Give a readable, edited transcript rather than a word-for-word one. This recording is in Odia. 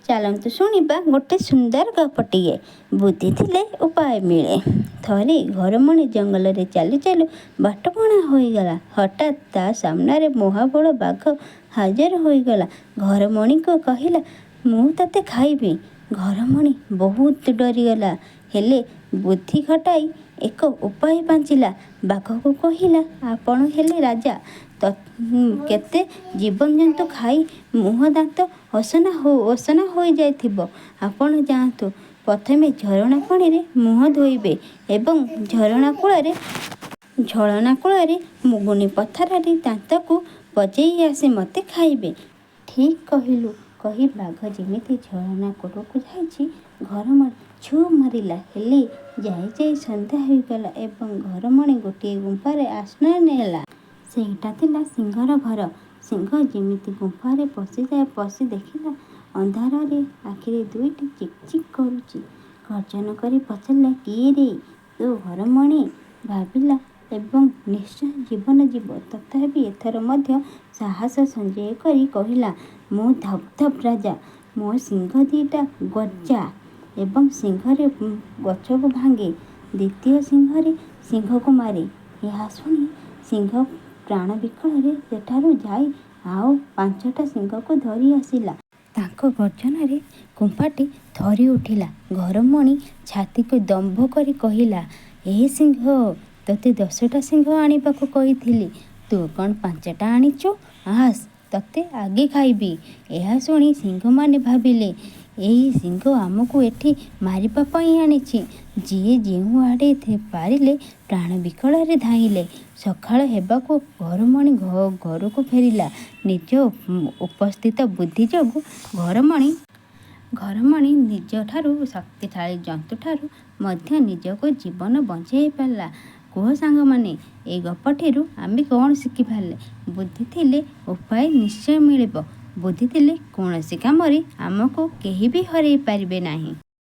ଚାଲନ୍ତୁ ଶୁଣିବା ଗୋଟେ ସୁନ୍ଦର ଗପଟିଏ। ବୁଦ୍ଧି ଥିଲେ ଉପାୟ ମିଳେ। ଥରେ ଘରମଣି ଜଙ୍ଗଲରେ ଚାଲୁ ଚାଲୁ ବାଟବଣା ହୋଇଗଲା। ହଠାତ୍ ତା ସାମ୍ନାରେ ମହାବଳ ବାଘ ହାଜର ହୋଇଗଲା। ଘରମଣିକୁ କହିଲା, ମୁଁ ତତେ ଖାଇବି। ଘରମଣି ବହୁତ ଡରିଗଲା, ହେଲେ ବୁଦ୍ଧି ଖଟାଇ ଏକ ଉପାୟ ପାଞ୍ଚିଲା। ବାଘକୁ କହିଲା, ଆପଣ ହେଲେ ରାଜା, କେତେ ଜୀବଜନ୍ତୁ ଖାଇ ମୁହଁ ଦାନ୍ତ ଅସନା ହୋଇଯାଇଥିବ। ଆପଣ ଯାଆନ୍ତୁ, ପ୍ରଥମେ ଝରଣା ପାଣିରେ ମୁହଁ ଧୋଇବେ ଏବଂ ଝରଣା କୂଳରେ ମୁଗୁନି ପଥରରେ ଦାନ୍ତକୁ ବଜେଇ ଆସି ମୋତେ ଖାଇବେ। ଠିକ୍ କହିଲୁ, କହି ବାଘ ଯେମିତି ଝରଣା କୂଳକୁ ଯାଇଛି, ଘରମଣି ଛୁ ମାରିଲା। ହେଲେ ଯାଇ ଯାଇ ସନ୍ଧ୍ୟା ହୋଇଗଲା ଏବଂ ଘରମଣି ଗୋଟିଏ ଗୁମ୍ଫାରେ ଆଶ୍ରୟ ନେଲା। ସେଇଟା ଥିଲା ସିଂହର ଘର। ସିଂହ ଯେମିତି ଗୁମ୍ଫାରେ ପଶି ଦେଖିଲା, ଅନ୍ଧାରରେ ଆଖିରେ ଦୁଇଟି ଚିକ୍ ଚିକ୍ କରୁଛି। ଗର୍ଜନ କରି ପଚାରିଲା, କିଏ ରେ ତୁ ଘରମଣି? ଭାବିଲା ଏବଂ ନିଶ୍ଚୟ ଜୀବନ ଯିବ, ତଥାପି ଏଥର ମଧ୍ୟ ସାହସ ସଞ୍ଚୟ କରି କହିଲା, ମୁଁ ଧବ୍ ଧବ୍ ରାଜା। ମୋ ଶିଙ୍ଗ ଦିଟା ଗର୍ଜା ଏବଂ ଶିଙ୍ଗରେ ଗଛକୁ ଭାଙ୍ଗେ, ଦ୍ୱିତୀୟ ଶିଙ୍ଗରେ ସିଂହକୁ ମାରେ। ଏହା ଶୁଣି ସିଂହ ପ୍ରାଣ ବିକଳରେ ସେଠାରୁ ଯାଇ ଆଉ 5ଟା ସିଂହକୁ ଧରି ଆସିଲା। ତାଙ୍କ ଗର୍ଜନରେ ଗୁମ୍ଫାଟି ଥରି ଉଠିଲା। ଘରମଣି ଛାତିକୁ ଦମ୍ଭ କରି କହିଲା, ଏ ସିଂହ, ତୋତେ 10ଟା ସିଂହ ଆଣିବାକୁ କହିଥିଲି, ତୁ କ'ଣ 5ଟା ଆଣିଛୁ? ଆସ, ତତେ ଆଗେ ଖାଇବି। ଏହା ଶୁଣି ସିଂହମାନେ ଭାବିଲେ, ଏଇ ସିଂହ ଆମକୁ ଏଠି ମାରିବା ପାଇଁ ଆଣିଛି। ଯିଏ ଯେଉଁ ଆଡ଼େ ପାରିଲେ ପ୍ରାଣ ବିକଳରେ ଧାଇଁଲେ। ସକାଳ ହେବାକୁ ଘରମଣି ଘରକୁ ଫେରିଲା। ନିଜ ଉପସ୍ଥିତ ବୁଦ୍ଧି ଯୋଗୁଁ ଘରମଣି ନିଜଠାରୁ ଶକ୍ତିଶାଳୀ ଜନ୍ତୁଠାରୁ ମଧ୍ୟ ନିଜକୁ ଜୀବନ ବଞ୍ଚାଇ ପାରିଲା। କୁହ ସାଙ୍ଗମାନେ, এই ଗପଟିରୁ ଆମେ କ'ଣ ଶିଖିପାରିଲେ? ବୁଦ୍ଧି ଥିଲେ ଉପାୟ ନିଶ୍ଚୟ ମିଳିବ। ବୁଦ୍ଧି ଥିଲେ କୌଣସି କାମରେ ଆମକୁ କେହି ବି ହରାଇ ପାରିବେ ନାହିଁ।